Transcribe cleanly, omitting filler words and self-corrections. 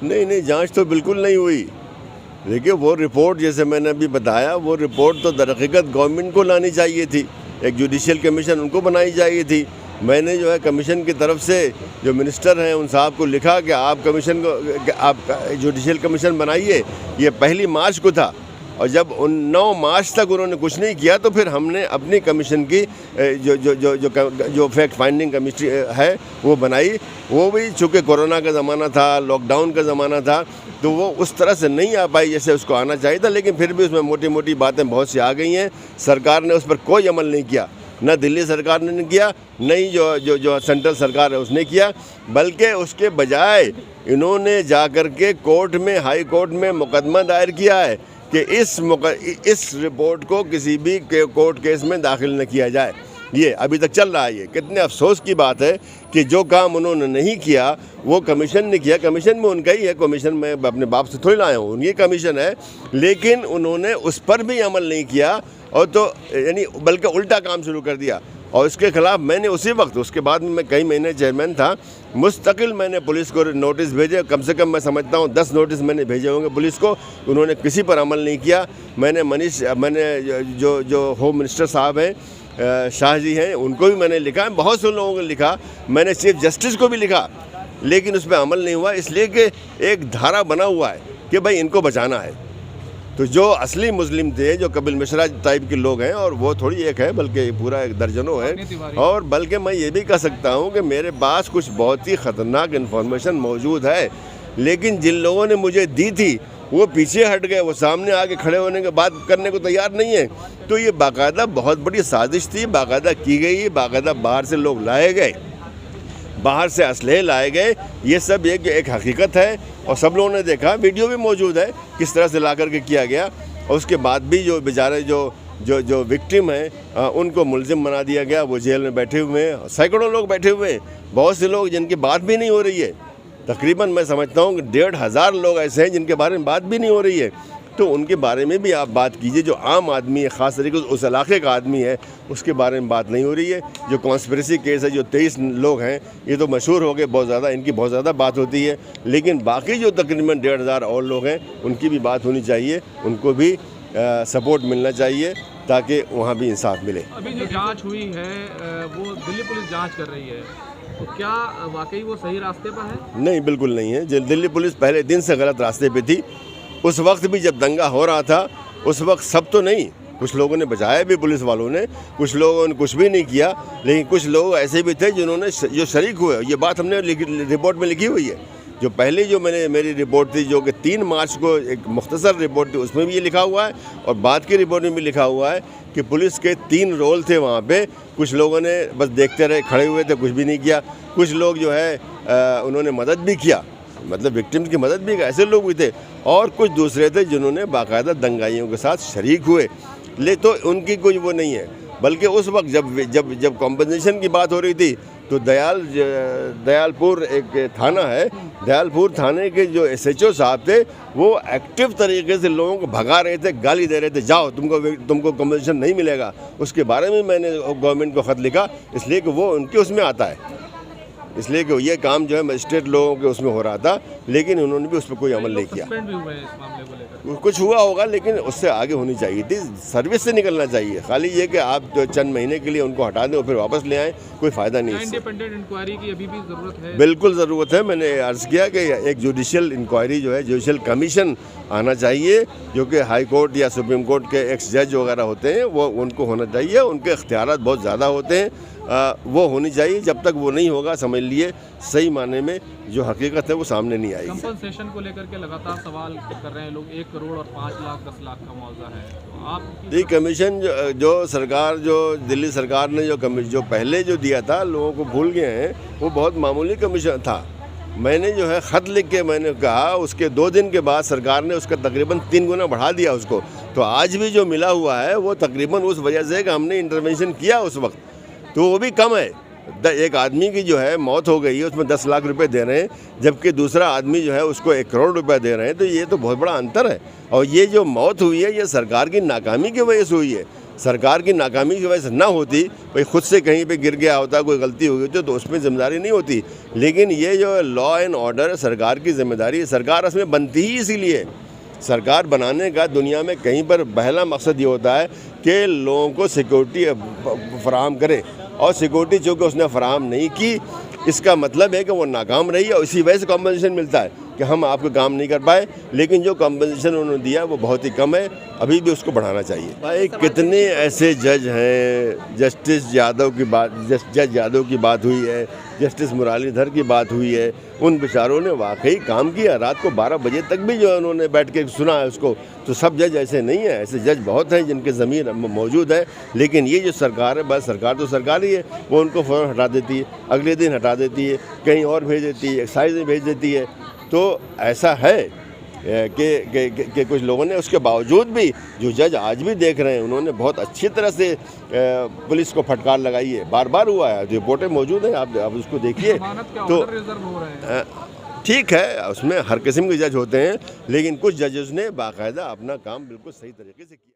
नहीं नहीं, जांच तो बिल्कुल नहीं हुई। देखिए वो रिपोर्ट जैसे मैंने अभी बताया, वो रिपोर्ट तो दरहकीकत गवर्नमेंट को लानी चाहिए थी, एक जुडिशियल कमीशन उनको बनाई चाहिए थी। मैंने जो है कमीशन की तरफ से जो मिनिस्टर हैं उन साहब को लिखा कि आप कमीशन को, आप जुडिशियल कमीशन बनाइए। ये 1 मार्च को था, और जब 9 मार्च तक उन्होंने कुछ नहीं किया तो फिर हमने अपनी कमीशन की जो फैक्ट फाइंडिंग कमेटी है वो बनाई। वो भी चूँकि कोरोना का ज़माना था, लॉकडाउन का ज़माना था, तो वो उस तरह से नहीं आ पाई जैसे उसको आना चाहिए था। लेकिन फिर भी उसमें मोटी मोटी बातें बहुत सी आ गई हैं। सरकार ने उस पर कोई अमल नहीं किया, न दिल्ली सरकार ने किया, न ही जो सेंट्रल सरकार है उसने किया, बल्कि उसके बजाय इन्होंने जा कर के कोर्ट में, हाई कोर्ट में मुकदमा दायर किया है कि इस रिपोर्ट को किसी भी कोर्ट केस में दाखिल न किया जाए। ये अभी तक चल रहा है। ये कितने अफसोस की बात है कि जो काम उन्होंने नहीं किया वो कमीशन ने किया। कमीशन में उनका ही है, कमीशन में अपने बाप से थोड़ी लाया हूँ, उनकी कमीशन है, लेकिन उन्होंने उस पर भी अमल नहीं किया, और तो यानी बल्कि उल्टा काम शुरू कर दिया। और इसके खिलाफ मैंने उसी वक्त, उसके बाद में मैं कई महीने चेयरमैन था, मुस्तकिल मैंने पुलिस को नोटिस भेजे, कम से कम मैं समझता हूँ 10 नोटिस मैंने भेजे होंगे पुलिस को, उन्होंने किसी पर अमल नहीं किया। मैंने जो होम मिनिस्टर साहब हैं, शाह जी हैं, उनको भी मैंने लिखा, बहुत से लोगों को लिखा, मैंने चीफ जस्टिस को भी लिखा, लेकिन उस पर अमल नहीं हुआ, इसलिए कि एक धारा बना हुआ है कि भाई इनको बचाना है। तो जो असली मुस्लिम थे, जो कपिल मिश्रा टाइप के लोग हैं, और वो थोड़ी एक है बल्कि पूरा एक दर्जनों है, और बल्कि मैं ये भी कह सकता हूँ कि मेरे पास कुछ बहुत ही ख़तरनाक इन्फॉर्मेशन मौजूद है, लेकिन जिन लोगों ने मुझे दी थी वो पीछे हट गए, वो सामने आके खड़े होने के बात करने को तैयार नहीं है। तो ये बाकायदा बहुत बड़ी साजिश थी, बाकायदा की गई, बाकायदा बाहर से लोग लाए गए, बाहर से असलहे लाए गए। ये सब एक हकीकत है, और सब लोगों ने देखा, वीडियो भी मौजूद है किस तरह से ला करके किया गया। और उसके बाद भी जो बेचारे जो विक्टिम हैं उनको मुलजिम बना दिया गया, वो जेल में बैठे हुए हैं, सैकड़ों लोग बैठे हुए हैं, बहुत से लोग जिनकी बात भी नहीं हो रही है। तकरीबन मैं समझता हूँ कि 1,500 लोग ऐसे हैं जिनके बारे में बात भी नहीं हो रही है। तो उनके बारे में भी आप बात कीजिए। जो आम आदमी है, ख़ास तरीके से उस इलाके का आदमी है, उसके बारे में बात नहीं हो रही है। जो कॉन्स्पिरेसी केस है, जो 23 लोग हैं, ये तो मशहूर हो गए बहुत ज़्यादा, इनकी बहुत ज़्यादा बात होती है, लेकिन बाकी जो तकरीबन 1,500 और लोग हैं उनकी भी बात होनी चाहिए, उनको भी सपोर्ट मिलना चाहिए ताकि वहाँ भी इंसाफ मिले। अभी जो जांच हुई है वो दिल्ली पुलिस जांच कर रही है, तो क्या वाकई वो सही रास्ते पर है? नहीं, बिल्कुल नहीं है। दिल्ली पुलिस पहले दिन से गलत रास्ते पे थी। उस वक्त भी जब दंगा हो रहा था, उस वक्त सब तो नहीं, कुछ लोगों ने बचाया भी, पुलिस वालों ने, कुछ लोगों ने कुछ भी नहीं किया, लेकिन कुछ लोग ऐसे भी थे जिन्होंने जो शरीक हुए। ये बात हमने रिपोर्ट में लिखी हुई है। जो पहले जो मेरी रिपोर्ट थी, जो कि 3 मार्च को एक मुख्तसर रिपोर्ट थी, उसमें भी ये लिखा हुआ है, और बाद की रिपोर्ट में भी लिखा हुआ है कि पुलिस के 3 रोल थे वहाँ पे। कुछ लोगों ने बस देखते रहे, खड़े हुए थे, कुछ भी नहीं किया। कुछ लोग जो है उन्होंने मदद भी किया, मतलब विक्टिम्स की मदद भी, ऐसे लोग भी थे, और कुछ दूसरे थे जिन्होंने बाकायदा दंगाइयों के साथ शरीक हुए। तो उनकी कोई वो नहीं है। बल्कि उस वक्त जब कॉम्पनसेशन की बात हो रही थी, तो दयालपुर एक थाना है, दयालपुर थाने के जो SHO साहब थे, वो एक्टिव तरीके से लोगों को भगा रहे थे, गाली दे रहे थे, जाओ तुमको कॉम्पनसेशन नहीं मिलेगा। उसके बारे में मैंने गवर्नमेंट को ख़त लिखा, इसलिए कि वो उनके उसमें आता है, इसलिए कि ये काम जो है मजिस्ट्रेट लोगों के उसमें हो रहा था, लेकिन उन्होंने भी उस पर कोई अमल नहीं किया। कुछ हुआ होगा, लेकिन उससे आगे होनी चाहिए थी, सर्विस से निकलना चाहिए। खाली ये कि आप तो चंद महीने के लिए उनको हटा दें और फिर वापस ले आएँ, कोई फ़ायदा नहीं है। इंडिपेंडेंट इंक्वायरी की अभी भी ज़रूरत है? बिल्कुल ज़रूरत है। मैंने अर्ज़ किया कि एक जुडिशियल इंक्वायरी जो है, जुडिशियल कमीशन आना चाहिए, जो कि हाई कोर्ट या सुप्रीम कोर्ट के एक्स जज वगैरह होते हैं, वो उनको होना चाहिए। उनके इख्तियारात बहुत ज़्यादा होते हैं, वो होनी चाहिए। जब तक वो नहीं होगा, समझ लिए सही माने में जो हकीकत है वो सामने नहीं आएगी। कंपनसेशन को लेकर के लगातार सवाल कर रहे हैं लोग, 1 करोड़ और 5 लाख 10 लाख का मुआवजा है, तो आप ये कमीशन जो सरकार, जो दिल्ली सरकार ने जो पहले जो दिया था, लोगों को भूल गए हैं, वो बहुत मामूली कमीशन था। मैंने जो है ख़त लिख के मैंने कहा, उसके 2 दिन के बाद सरकार ने उसका तकरीबन 3 गुना बढ़ा दिया उसको। तो आज भी जो मिला हुआ है वो तकरीबन उस वजह से कि हमने इंटरवेंशन किया उस वक्त, तो वो भी कम है। एक आदमी की जो है मौत हो गई है, उसमें 10 लाख रुपए दे रहे हैं, जबकि दूसरा आदमी जो है उसको 1 करोड़ रुपए दे रहे हैं। तो ये तो बहुत बड़ा अंतर है। और ये जो मौत हुई है, ये सरकार की नाकामी की वजह से हुई है। सरकार की नाकामी की वजह से ना होती, भाई खुद से कहीं पे गिर गया होता, कोई गलती हो गई तो उसमें जिम्मेदारी नहीं होती। लेकिन ये जो लॉ एंड ऑर्डर सरकार की जिम्मेदारी है, सरकार उसमें बनती ही इसीलिए। सरकार बनाने का दुनिया में कहीं पर पहला मकसद ये होता है कि लोगों को सिक्योरिटी फराहम करे, और सिक्योरिटी चूँकि उसने फराहम नहीं की, इसका मतलब है कि वो नाकाम रही है, और इसी वजह से कॉम्पनसेशन मिलता है कि हम आपको काम नहीं कर पाए। लेकिन जो कॉम्पनसेशन उन्होंने दिया वो बहुत ही कम है, अभी भी उसको बढ़ाना चाहिए। भाई कितने ऐसे जज हैं, जस्टिस यादव की बात, जज यादव की बात हुई है, जस्टिस मुरलीधर की बात हुई है, उन बेचारों ने वाकई काम किया। रात को 12 बजे तक भी जो है उन्होंने बैठ के सुना है उसको। तो सब जज ऐसे नहीं है, ऐसे जज बहुत हैं जिनके ज़मीर मौजूद है। लेकिन ये जो सरकार है, बस सरकार तो सरकार ही है, वो उनको फ़ौरन हटा देती है, अगले दिन हटा देती है, कहीं और भेज देती है, एक्साइज में भेज देती है। तो ऐसा है कि कुछ लोगों ने, उसके बावजूद भी जो जज आज भी देख रहे हैं, उन्होंने बहुत अच्छी तरह से पुलिस को फटकार लगाई है। बार बार हुआ है, रिपोर्टें मौजूद हैं, आप उसको देखिए। तो ठीक है, उसमें हर किस्म के जज होते हैं, लेकिन कुछ जजेस ने बाकायदा अपना काम बिल्कुल सही तरीके से किया।